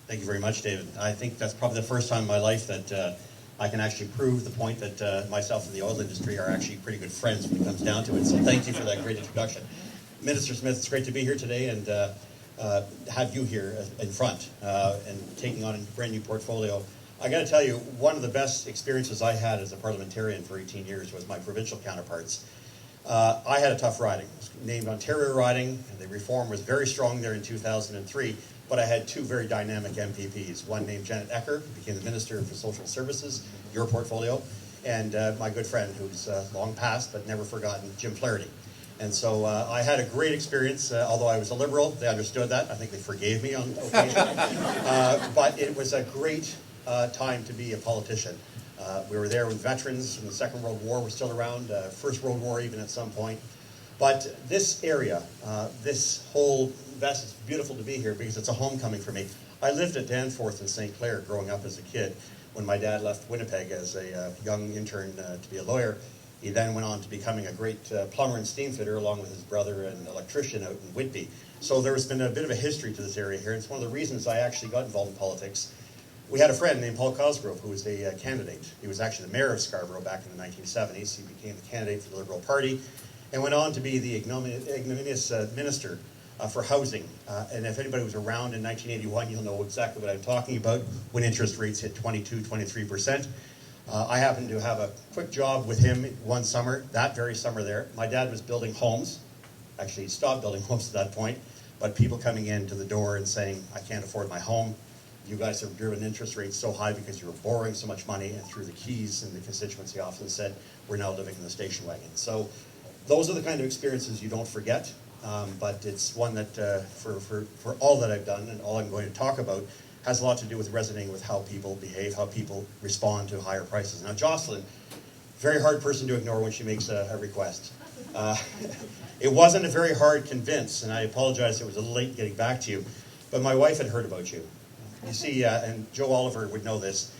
Thank you very much, David. I think that's probably the first time in my life that I can actually prove the point that myself and the oil industry are actually pretty good friends when it comes down to it. So thank you for that great introduction. Minister Smith, it's great to be here today and have you here in front and taking on a brand new portfolio. I got to tell you, one of the best experiences I had as a parliamentarian for 18 years was my provincial counterparts. I had a tough riding. It was named Ontario riding. The reform was very strong there in 2003, but I had two very dynamic MPPs. One named Janet Ecker, who became the Minister for Social Services, your portfolio, and my good friend, who's long passed but never forgotten, Jim Flaherty. And so I had a great experience, although I was a Liberal. They understood that. I think they forgave me on occasion. But it was a great time to be a politician. We were there with veterans from the Second World War were still around, First World War even at some point. But this area, this whole vest, it's beautiful to be here because it's a homecoming for me. I lived at Danforth in St. Clair growing up as a kid when my dad left Winnipeg as a young intern to be a lawyer. He then went on to becoming a great plumber and steam fitter along with his brother and electrician out in Whitby. So there's been a bit of a history to this area here. It's one of the reasons I actually got involved in politics. We had a friend named Paul Cosgrove who was a candidate. He was actually the mayor of Scarborough back in the 1970s. He became the candidate for the Liberal Party and went on to be the ignominious minister for housing. And if anybody was around in 1981, you'll know exactly what I'm talking about when interest rates hit 22, 23%. I happened to have a quick job with him one summer, that very summer there. My dad was building homes. Actually, he stopped building homes at that point. But people coming in to the door and saying, I can't afford my home. You guys have driven interest rates so high because you were borrowing so much money. And through the Keys and the constituency often said, we're now living in the station wagon. So those are the kind of experiences you don't forget. But it's one that for all that I've done and all I'm going to talk about has a lot to do with resonating with how people behave, how people respond to higher prices. Now, Jocelyn, very hard person to ignore when she makes a request. It wasn't a very hard convince, and I apologize it was a little late getting back to you, but my wife had heard about you. You see, and Joe Oliver would know this,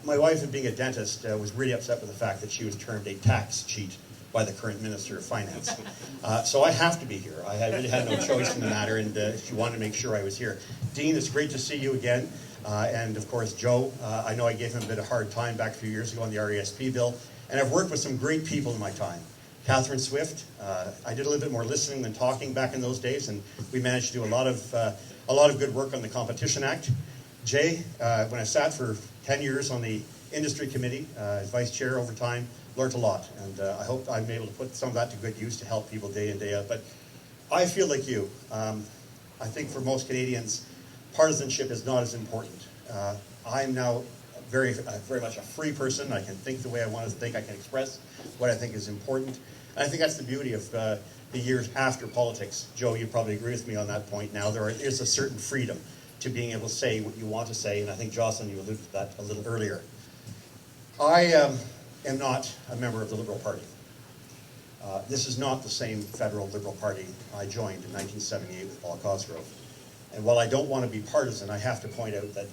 my wife, being a dentist, was really upset with the fact that she was termed a tax cheat by the current Minister of Finance. So I have to be here. I really had no choice in the matter, and she wanted to make sure I was here. Dean, it's great to see you again. And of course, Joe, I know I gave him a bit of hard time back a few years ago on the RESP bill, and I've worked with some great people in my time. Catherine Swift, I did a little bit more listening than talking back in those days, and we managed to do a lot of good work on the Competition Act. Jay, when I sat for 10 years on the Industry Committee as Vice Chair over time, learned a lot, and I hope I'm able to put some of that to good use to help people day in, day out. But I feel like you. I think for most Canadians, partisanship is not as important. I'm now very much a free person. I can think the way I want to think. I can express what I think is important. And I think that's the beauty of the years after politics. Joe, you probably agree with me on that point now. There is a certain freedom to being able to say what you want to say, and I think, Jocelyn, you alluded to that a little earlier. I am not a member of the Liberal Party. This is not the same federal Liberal Party I joined in 1978 with Paul Cosgrove. And while I don't want to be partisan, I have to point out that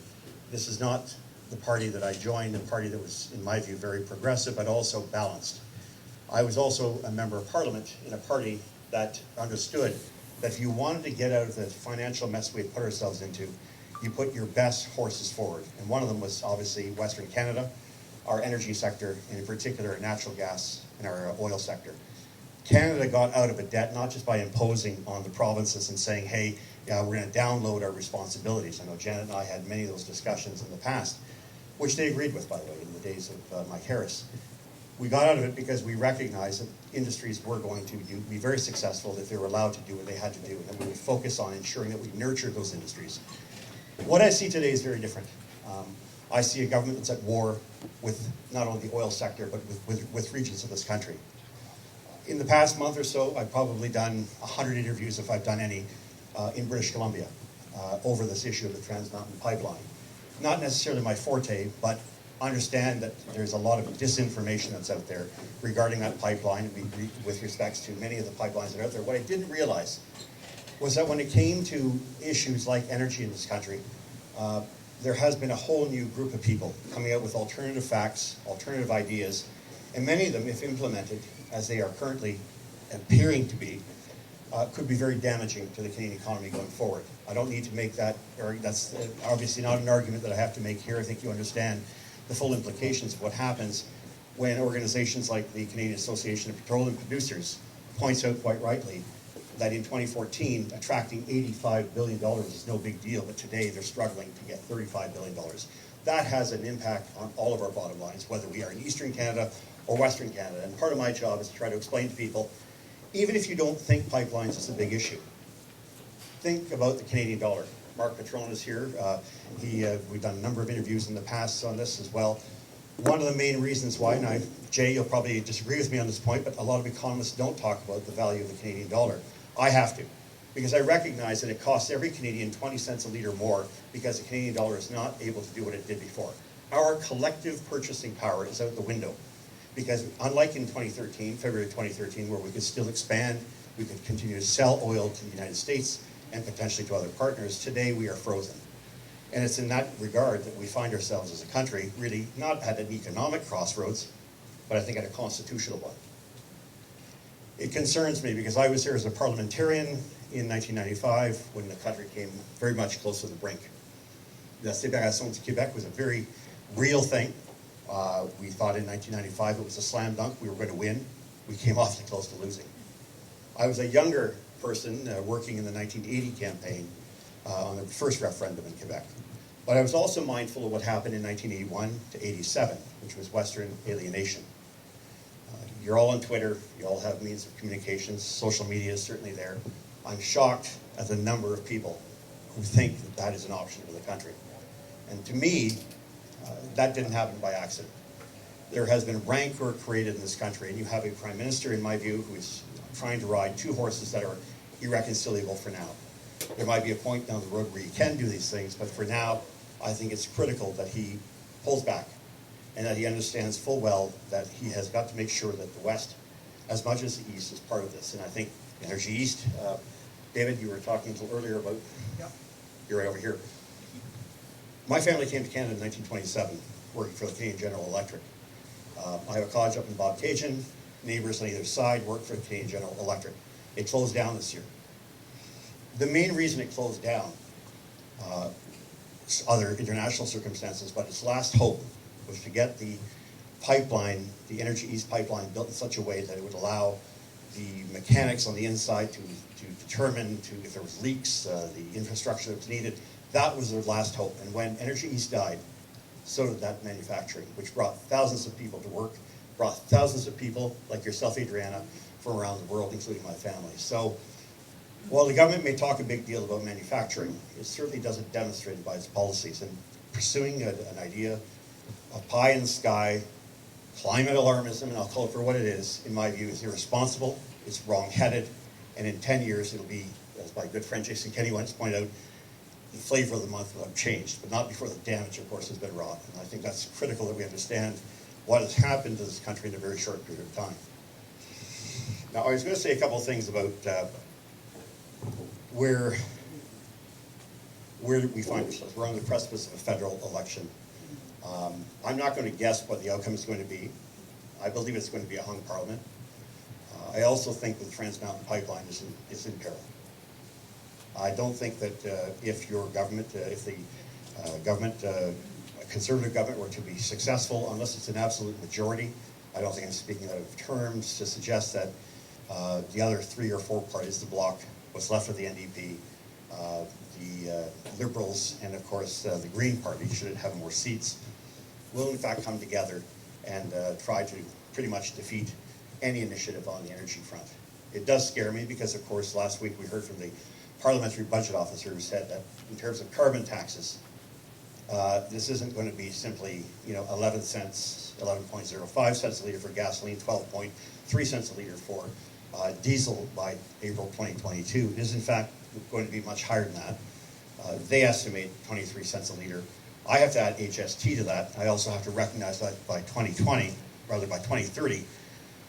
this is not the party that I joined, a party that was, in my view, very progressive, but also balanced. I was also a member of Parliament in a party that understood that if you wanted to get out of the financial mess we had put ourselves into, you put your best horses forward. And one of them was obviously Western Canada, our energy sector, and in particular natural gas and our oil sector. Canada got out of a debt not just by imposing on the provinces and saying, hey, we're going to download our responsibilities. I know Janet and I had many of those discussions in the past, which they agreed with, by the way, in the days of Mike Harris. We got out of it because we recognized that industries were going to be very successful if they were allowed to do what they had to do, and that we would focus on ensuring that we nurtured those industries. What I see today is very different. I see a government that's at war with not only the oil sector, but with regions of this country. In the past month or so, I've probably done 100 interviews, if I've done any, in British Columbia over this issue of the Trans Mountain Pipeline. Not necessarily my forte, but understand that there's a lot of disinformation that's out there regarding that pipeline with respects to many of the pipelines that are out there. What I didn't realize was that when it came to issues like energy in this country, there has been a whole new group of people coming out with alternative facts, alternative ideas, and many of them, if implemented, as they are currently appearing to be, could be very damaging to the Canadian economy going forward. I don't need to make that, or that's obviously not an argument that I have to make here. I think you understand the full implications of what happens when organizations like the Canadian Association of Petroleum Producers points out quite rightly that in 2014, attracting $85 billion is no big deal, but today they're struggling to get $35 billion. That has an impact on all of our bottom lines, whether we are in Eastern Canada or Western Canada. And part of my job is to try to explain to people, even if you don't think pipelines is a big issue, think about the Canadian dollar. Mark Patron is here. We've done a number of interviews in the past on this as well. One of the main reasons why, and Jay, you'll probably disagree with me on this point, but a lot of economists don't talk about the value of the Canadian dollar. I have to, because I recognize that it costs every Canadian 20 cents a litre more because the Canadian dollar is not able to do what it did before. Our collective purchasing power is out the window, because unlike in 2013, February 2013, where we could still expand, we could continue to sell oil to the United States and potentially to other partners, today we are frozen. And it's in that regard that we find ourselves as a country really not at an economic crossroads, but I think at a constitutional one. It concerns me because I was here as a parliamentarian in 1995 when the country came very much close to the brink. La séparation du Québec was a very real thing. We thought in 1995 it was a slam dunk, we were going to win. We came awfully close to losing. I was a younger person working in the 1980 campaign on the first referendum in Quebec. But I was also mindful of what happened in 1981 to 87, which was Western alienation. You're all on Twitter, you all have means of communications, social media is certainly there. I'm shocked at the number of people who think that that is an option for the country. And to me, that didn't happen by accident. There has been rancor created in this country, and you have a prime minister, in my view, who is trying to ride two horses that are irreconcilable for now. There might be a point down the road where you can do these things, but for now, I think it's critical that he pulls back and that he understands full well that he has got to make sure that the West, as much as the East, is part of this. And I think Energy East, David, you were talking a little earlier about, you're right over here. My family came to Canada in 1927, working for the Canadian General Electric. I have a college up in Bobcaygeon. Neighbors on either side work for the Canadian General Electric. It closed down this year. The main reason it closed down, other international circumstances, but its last hope was to get the pipeline, the Energy East pipeline, built in such a way that it would allow the mechanics on the inside to determine if there was leaks, the infrastructure that was needed. That was their last hope. And when Energy East died, so did that manufacturing, which brought thousands of people to work, brought thousands of people, like yourself, Adriana, from around the world, including my family. So while the government may talk a big deal about manufacturing, it certainly doesn't demonstrate it by its policies. And pursuing an idea of pie in the sky, climate alarmism, and I'll call it for what it is, in my view, is irresponsible, it's wrong-headed, and in 10 years it'll be, as my good friend Jason Kenney once pointed out, the flavor of the month will have changed, but not before the damage, of course, has been wrought. And I think that's critical that we understand what has happened to this country in a very short period of time. Now, I was going to say a couple of things about where we find ourselves. We're on the precipice of a federal election. I'm not going to guess what the outcome is going to be. I believe it's going to be a hung parliament. I also think that the Trans Mountain Pipeline is in peril. I don't think that if your government, if the government, a conservative government were to be successful, unless it's an absolute majority, I don't think I'm speaking out of terms to suggest that the other 3 or 4 parties, the bloc, what's left of the NDP, the Liberals, and of course the Green Party, should it have more seats, will in fact come together and try to pretty much defeat any initiative on the energy front. It does scare me because, of course, last week we heard from the parliamentary budget officer who said that in terms of carbon taxes, this isn't going to be simply 11 cents, 11.05 cents a litre for gasoline, 12.3 cents a litre for diesel by April 2022. It is in fact going to be much higher than that. They estimate 23 cents a litre. I have to add HST to that. I also have to recognize that by 2020, rather by 2030,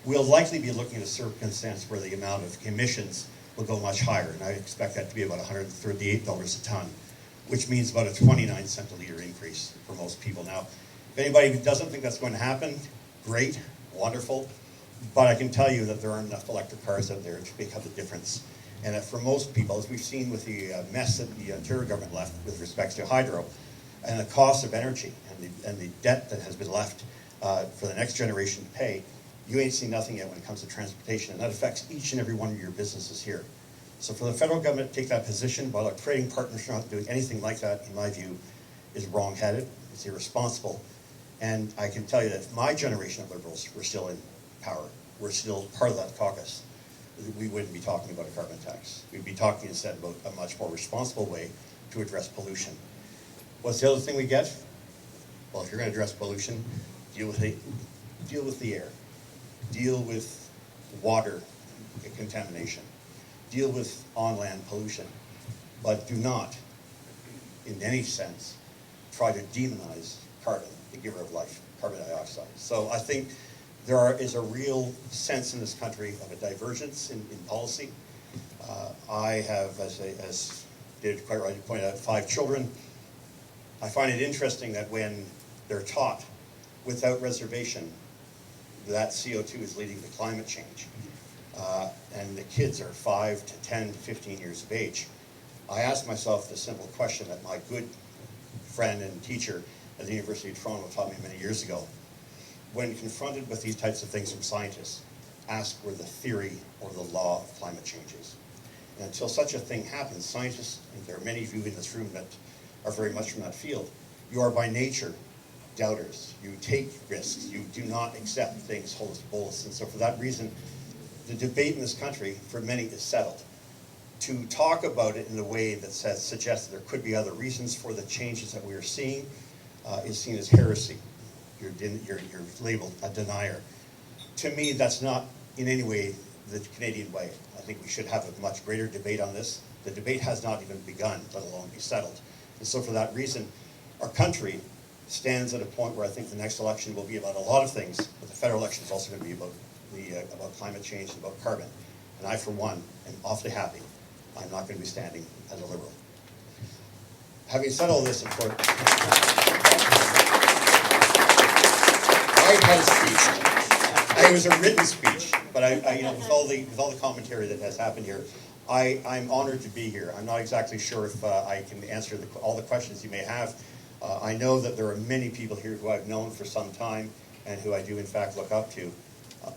we'll likely be looking at a circumstance where the amount of emissions will go much higher, and I expect that to be about $138 a ton, which means about a 29 cent a litre increase for most people. Now, if anybody doesn't think that's going to happen, great, wonderful, but I can tell you that there aren't enough electric cars out there to make up the difference. And for most people, as we've seen with the mess that the Ontario government left with respect to hydro, and the cost of energy and the debt that has been left for the next generation to pay, you ain't seen nothing yet when it comes to transportation, and that affects each and every one of your businesses here. So for the federal government to take that position while a trading partnership not doing anything like that, in my view, is wrong-headed, it's irresponsible. And I can tell you that if my generation of Liberals were still in power, we're still part of that caucus, we wouldn't be talking about a carbon tax. We'd be talking instead about a much more responsible way to address pollution. What's the other thing we get? Well, if you're going to address pollution, deal with the air, deal with water contamination, deal with on-land pollution, but do not, in any sense, try to demonize carbon, the giver of life, carbon dioxide. So I think there is a real sense in this country of a divergence in policy. I have, as David quite rightly pointed out, 5 children. I find it interesting that when they're taught without reservation that CO2 is leading to climate change, and the kids are 5 to 10 to 15 years of age, I asked myself the simple question that my good friend and teacher at the University of Toronto taught me many years ago. When confronted with these types of things from scientists, ask where the theory or the law of climate change is. And until such a thing happens, scientists, and there are many of you in this room that are very much from that field, you are by nature doubters. You take risks. You do not accept things holus bolus. And so for that reason, the debate in this country, for many, is settled. To talk about it in a way that suggests that there could be other reasons for the changes that we are seeing is seen as heresy. You're labeled a denier. To me, that's not in any way the Canadian way. I think we should have a much greater debate on this. The debate has not even begun, let alone be settled. And so for that reason, our country stands at a point where I think the next election will be about a lot of things, but the federal election is also going to be about climate change and about carbon. And I, for one, am awfully happy I'm not going to be standing as a Liberal. Having said all this, of course, I had a speech. It was a written speech, but with all the commentary that has happened here, I'm honored to be here. I'm not exactly sure if I can answer all the questions you may have. I know that there are many people here who I've known for some time and who I do in fact look up to.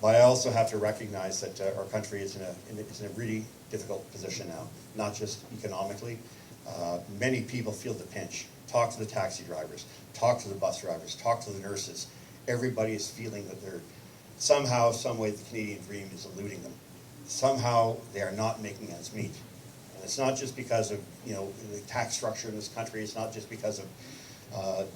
But I also have to recognize that our country is in a really difficult position now, not just economically. Many people feel the pinch. Talk to the taxi drivers, talk to the bus drivers, talk to the nurses. Everybody is feeling that they're somehow, some way, the Canadian dream is eluding them. Somehow they are not making ends meet. And it's not just because of the tax structure in this country. It's not just because of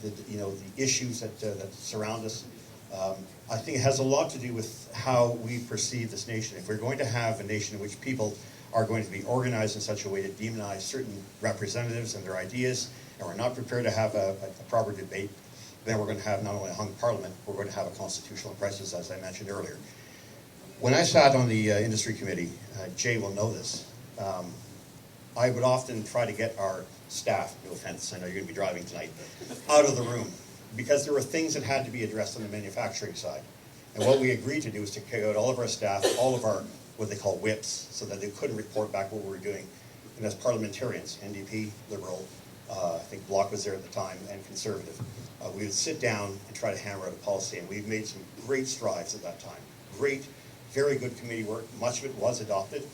the issues that surround us. I think it has a lot to do with how we perceive this nation. If we're going to have a nation in which people are going to be organized in such a way to demonize certain representatives and their ideas, and we're not prepared to have a proper debate, then we're going to have not only a hung parliament, we're going to have a constitutional crisis, as I mentioned earlier. When I sat on the industry committee, Jay will know this, I would often try to get our staff, no offense, I know you're going to be driving tonight, out of the room, because there were things that had to be addressed on the manufacturing side. And what we agreed to do was to kick out all of our staff, all of our, what they call whips, so that they couldn't report back what we were doing. And as parliamentarians, NDP, Liberal, I think Bloc was there at the time, and Conservative, we would sit down and try to hammer out a policy, and we've made some great strides at that time. Great, very good committee work. Much of it was adopted,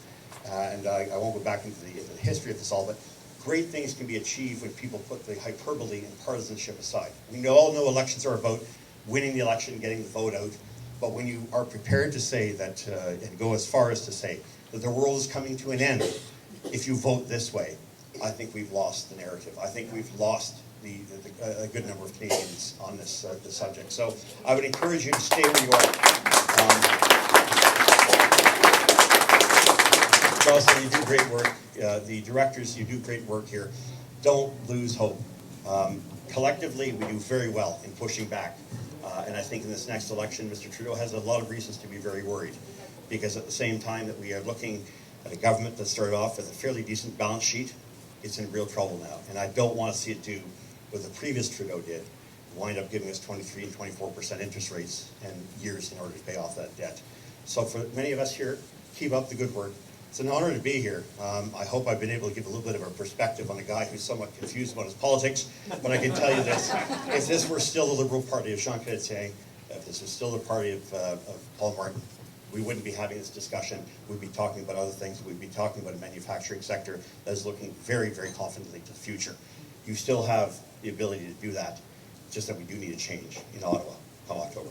and I won't go back into the history of this all, but great things can be achieved when people put the hyperbole and partisanship aside. We all know elections are about winning the election and getting the vote out, but when you are prepared to say that, and go as far as to say that the world is coming to an end if you vote this way, I think we've lost the narrative. I think we've lost a good number of Canadians on this subject. So I would encourage you to stay where you are. Jocelyn, you do great work. The directors, you do great work here. Don't lose hope. Collectively, we do very well in pushing back. And I think in this next election, Mr. Trudeau has a lot of reasons to be very worried, because at the same time that we are looking at a government that started off with a fairly decent balance sheet, it's in real trouble now. And I don't want to see it do what the previous Trudeau did, wind up giving us 23 and 24% interest rates and years in order to pay off that debt. So for many of us here, keep up the good work. It's an honor to be here. I hope I've been able to give a little bit of a perspective on a guy who's somewhat confused about his politics, but I can tell you this. If this were still the Liberal Party of Jean Chrétien, if this was still the party of Paul Martin, we wouldn't be having this discussion. We'd be talking about other things. We'd be talking about a manufacturing sector that is looking very, very confidently to the future. You still have the ability to do that. It's just that we do need a change in Ottawa come October.